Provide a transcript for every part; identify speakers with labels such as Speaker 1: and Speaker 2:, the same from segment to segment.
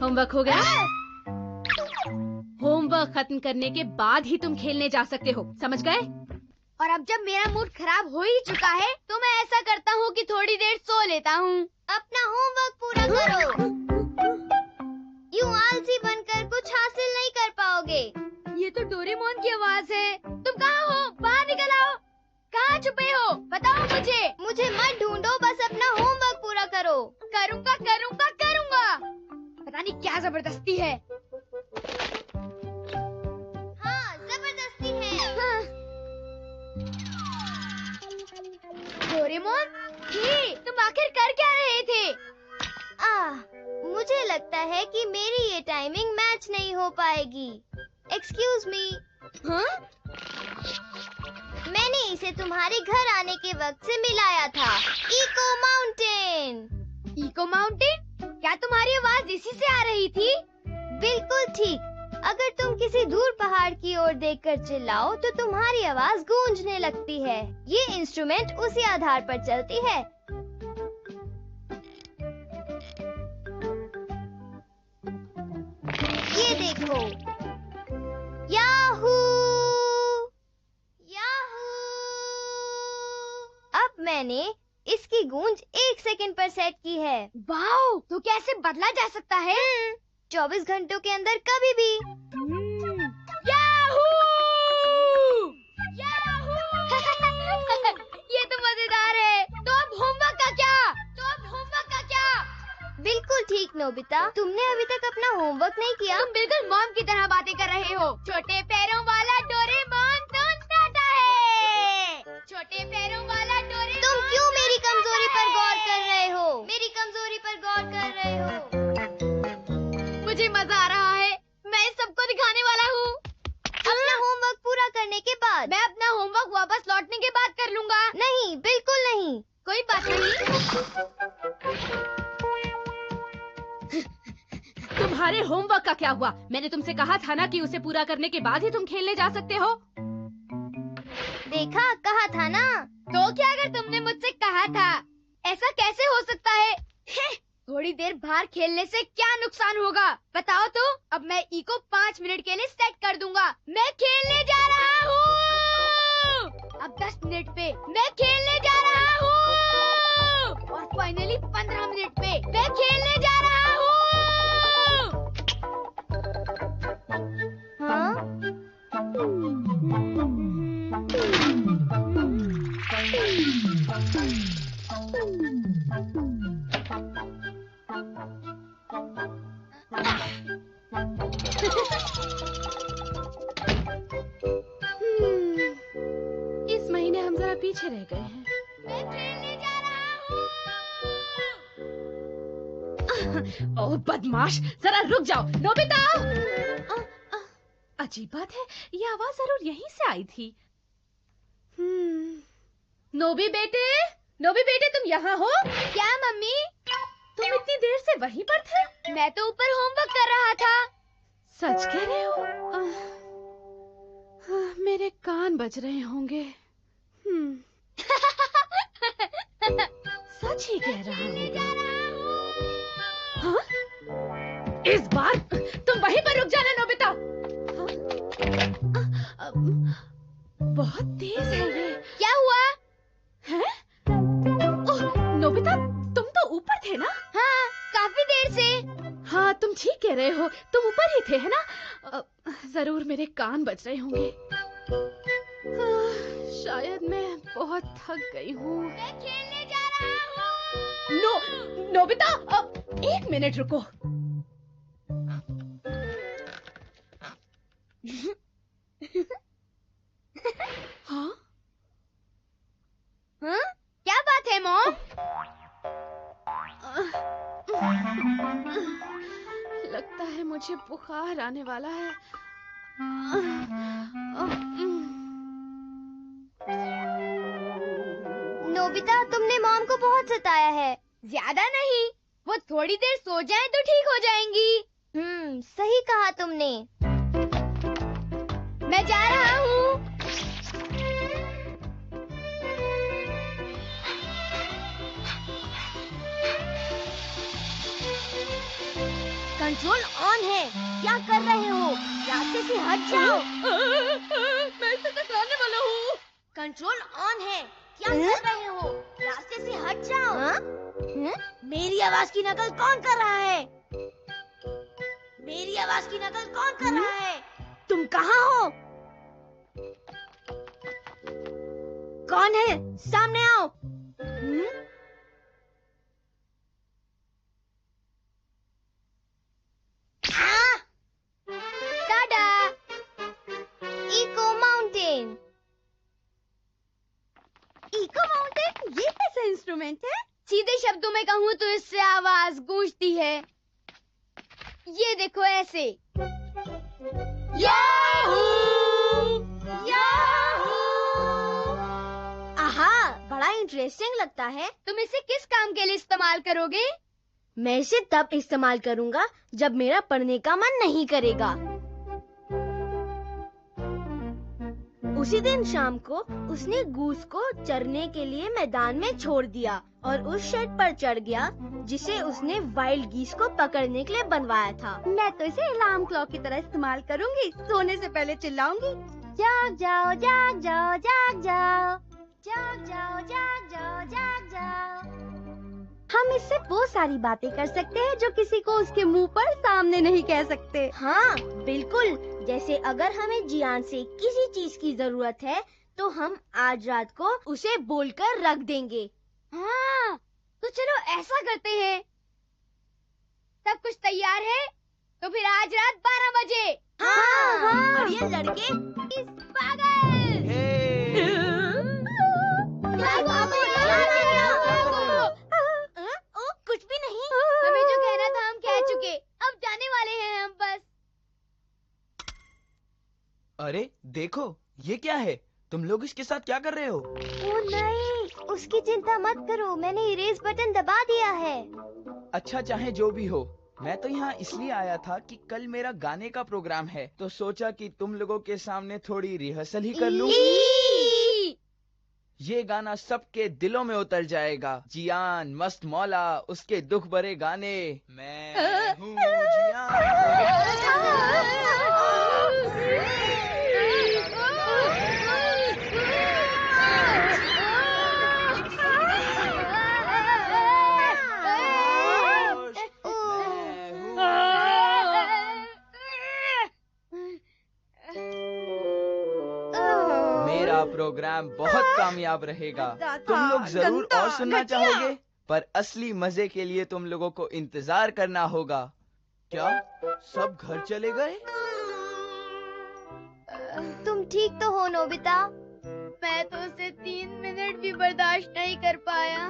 Speaker 1: Homework हो गया? Homework खत्म करने के बाद ही तुम खेलने जा सकते हो, समझ गए?
Speaker 2: और अब जब मेरा मूड खराब हो ही चुका है तो मैं ऐसा करता हूँ कि थोड़ी देर सो लेता हूँ। अपना होमवर्क पूरा करो। यूं आलसी बनकर कुछ हासिल नहीं कर पाओगे। ये तो डोरेमोन की आवाज है। तुम कहाँ हो? बाहर निकल आओ। कहाँ छुपे हो? बताओ मुझे। मुझे मत ढूंढो, बस अपना होमवर्क पूरा करो। करूँगा करूँगा करूँगा। पता नहीं क्या जबरदस्ती है। हाँ, जबरदस्ती है। हाँ। डोरेमोन, ये तुम आखिर कर क्या रहे थे? मुझे लगता है कि मेरी ये टाइमिंग मैच नहीं हो पाएगी। Excuse me. हाँ? मैंने इसे तुम्हारे घर आने के वक्त से मिलाया था। Echo mountain. Echo mountain? क्या तुम्हारी आवाज इसी से आ रही थी? बिल्कुल ठीक। अगर तुम किसी दूर पहाड़ की ओर देखकर चिल्लाओ तो तुम्हारी आवाज गूंजने लगती है। ये इंस्ट्रूमेंट उसी आधार पर चलती है। ये देखो। याहू! याहू! अब मैंने इसकी गूंज 1 सेकंड पर सेट की है। वाओ! तो क्या इसे बदला जा सकता है? 24 घंटों के अंदर कभी भी। याहू! याहू! ये तो मजेदार है। तो अब होमवर्क का क्या? बिल्कुल ठीक नोबिता, तुमने अभी तक अपना होमवर्क नहीं किया। तुम बिल्कुल मॉम की तरह बातें कर रहे हो। छोटे पैरों वाला डोरेमोन आता है। छोटे पैरों वाला डोरेमोन। तुम क्यों मेरी कमजोरी पर गौर कर रहे हो? मेरी कमजोरी पर गौर कर रहे हो। मुझे मजा आ रहा है। मैं सबको दिखाने वाला हूँ। अपना होमवर्क पूरा करने के बाद। मैं अपना होमवर्क वापस लौटने के बाद कर लूँगा। नहीं, बिल्कुल नहीं। कोई बात नहीं।
Speaker 1: तुम्हारे होमवर्क का क्या हुआ? मैंने तुमसे कहा था ना कि उसे पूरा करने के बाद ही तुम खेलने जा सकते हो।
Speaker 2: देखा, कहा था ना। तो क्या अगर तुमने मुझसे कहा था? ऐसा कैसे हो सकता है? थोड़ी देर बाहर खेलने से क्या नुकसान होगा? बताओ तो। अब मैं इको 5 मिनट के लिए सेट कर दूंगा। मैं खेलने जा रहा हूँ। अब 10 मिनट पे मैं खेलने जा रहा हूँ। और फाइनली 15 मिनट पे मैं खेलने जा रहा हूँ। हाँ?
Speaker 1: इस महीने हम जरा पीछे रह गए हैं।
Speaker 2: मैं खेलने जा रहा हूँ।
Speaker 1: ओह बदमाश, जरा रुक जाओ। नोबिता! अजीब बात है, ये आवाज जरूर यहीं से आई थी। नोबी बेटे तुम यहाँ हो?
Speaker 2: क्या मम्मी?
Speaker 1: तुम इतनी देर से वहीं पर थे?
Speaker 2: मैं तो ऊपर होमवर्क कर रहा था।
Speaker 1: सच कह रहे हो? मेरे कान बज रहे होंगे। सच ही कह रहा होगा। हाँ? इस बार तुम वहीं पर रुक जाना नोबिता। हाँ? बहुत तेज है ये।
Speaker 2: क्या हुआ?
Speaker 1: हैं? ओह, नोबिता, तुम तो ऊपर थे ना?
Speaker 2: हाँ, काफी देर से।
Speaker 1: हाँ, तुम ठीक कह रहे हो। तुम ऊपर ही थे, है ना? जरूर मेरे कान बज रहे होंगे। शायद मैं बहुत थक गई हूँ।
Speaker 2: मैं खेलने जा रहा हूँ।
Speaker 1: नोबिता, 1 मिनट रुको। हाँ?
Speaker 2: हाँ? क्या बात है मॉम?
Speaker 1: लगता है मुझे बुखार आने वाला है।
Speaker 2: नोबिता, तुमने मॉम को बहुत सताया है। ज्यादा नहीं, वो थोड़ी देर सो जाएं तो ठीक हो जाएंगी। सही कहा तुमने। मैं जा रहा हूँ। कंट्रोल ऑन है, क्या कर रहे हो? रास्ते से हट जाओ।
Speaker 1: मैं इसे टकराने वाला हूँ।
Speaker 2: कंट्रोल ऑन है, क्या कर रहे हो? रास्ते से हट जाओ। मेरी आवाज की नकल कौन कर रहा है? मेरी आवाज की नकल कौन कर रहा है? तुम कहाँ हो? कौन है? सामने आओ। टाटा। Echo mountain.
Speaker 1: इको माउंटेन, ये कैसा इंस्ट्रूमेंट है?
Speaker 2: सीधे शब्दों में कहूँ तो इससे आवाज गूंजती है। ये देखो ऐसे। याहू! याहू! आहा, बड़ा इंटरेस्टिंग लगता है। तुम इसे किस काम के लिए इस्तेमाल करोगे? मैं इसे तब इस्तेमाल करूंगा जब मेरा पढ़ने का मन नहीं करेगा। उसी दिन शाम को उसने गूस को चरने के लिए मैदान में छोड़ दिया और उस शेड पर चढ़ गया जिसे उसने वाइल्ड गीस को पकड़ने के लिए बनवाया था।
Speaker 1: मैं तो इसे अलार्म क्लॉक की तरह इस्तेमाल करूंगी। सोने से पहले चिल्लाऊंगी,
Speaker 2: जाग जाओ, जाग जाओ, जाग जाओ, जाग जाओ, जाग जाओ, जाग जाओ।
Speaker 1: हम इससे वो सारी बातें कर सकते हैं जो किसी को उसके मुंह पर सामने नहीं कह सकते।
Speaker 2: हाँ, बिल्कुल। जैसे अगर हमें जियान से किसी चीज की जरूरत है तो हम आज रात को उसे बोलकर रख देंगे। हाँ, तो चलो ऐसा करते हैं। सब कुछ तैयार है? तो फिर आज रात 12 बजे। हाँ। और ये लड़के इस पागल। कुछ भी नहीं। हमें जो कहना था हम कह चुके। अब जाने वाले हैं हम बस।
Speaker 3: अरे देखो, ये क्या है? तुम लोग इसके साथ क्या कर रहे हो?
Speaker 2: ओ नहीं, उसकी चिंता मत करो, मैंने इरेज बटन दबा दिया है।
Speaker 3: अच्छा, चाहे जो भी हो, मैं तो यहाँ इसलिए आया था कि कल मेरा गाने का प्रोग्राम है, तो सोचा कि तुम लोगों के सामने थोड़ी रिहर्सल ही कर लूं। ये गाना सबके दिलों में उतर जाएगा। जियान, मस्त मौला, उसके दुख भरे गाने। मैं हूँ मेरा प्रोग्राम बहुत कामयाब रहेगा। तुम लोग जरूर और सुनना चाहोगे, पर असली मजे के लिए तुम लोगों को इंतजार करना होगा। क्या सब घर चले गए?
Speaker 2: तुम ठीक तो हो नोबिता? मैं तो उसे 3 मिनट भी बर्दाश्त नहीं कर पाया।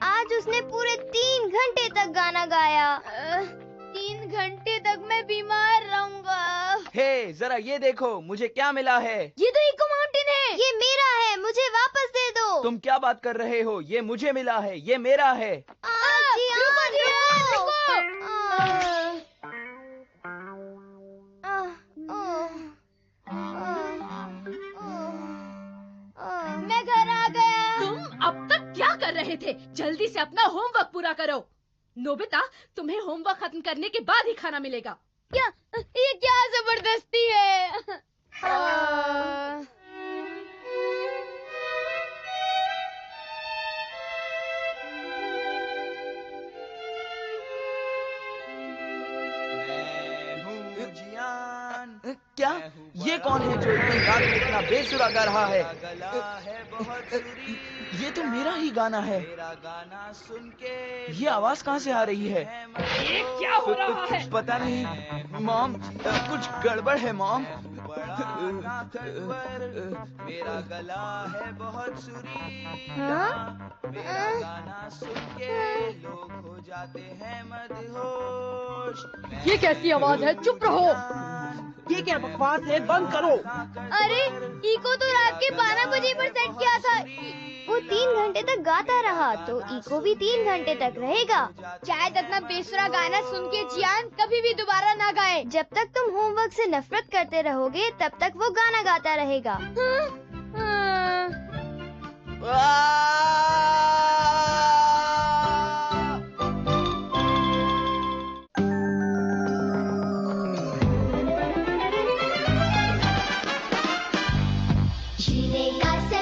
Speaker 2: आज उसने पूरे 3 घंटे तक गाना गाया। 3 घंटे तक मैं बीमार रहूंगा।
Speaker 3: हे, जरा ये देखो, मुझे क्या मिला है।
Speaker 2: ये तो इको माउंटेन है। ये मेरा है, मुझे वापस दे दो।
Speaker 3: तुम क्या बात कर रहे हो? ये मुझे मिला है, ये मेरा है।
Speaker 2: मैं घर आ गया।
Speaker 1: तुम अब तक क्या कर रहे थे? जल्दी से अपना होमवर्क पूरा करो। नोबिता, तुम्हें होमवर्क खत्म करने के बाद ही खाना मिलेगा।
Speaker 2: ये क्या जबरदस्ती है?
Speaker 3: क्या? ये कौन है जो इतनी रात में इतना बेसुरा गा रहा है? ये तो मेरा ही गाना है। ये आवाज कहाँ से आ रही है?
Speaker 1: ये क्या हो रहा है?
Speaker 3: पता नहीं मॉम, कुछ गड़बड़ है मॉम। मेरा गला है बहुत सुरीला, मेरा गाना सुन के लोग हो जाते हैं मदहोश।
Speaker 1: ये कैसी आवाज है? चुप रहो।
Speaker 4: ये क्या बकवास है? बंद करो।
Speaker 2: अरे, इको तो रात के 12 बजे पर सेट किया था। वो 3 घंटे तक गाता रहा, तो इको भी 3 घंटे तक रहेगा। शायद अपना बेसुरा गाना सुन के जियान कभी भी दोबारा ना गाए। जब तक तुम होमवर्क से नफरत करते रहोगे, तब तक वो गाना गाता रहेगा। जीने का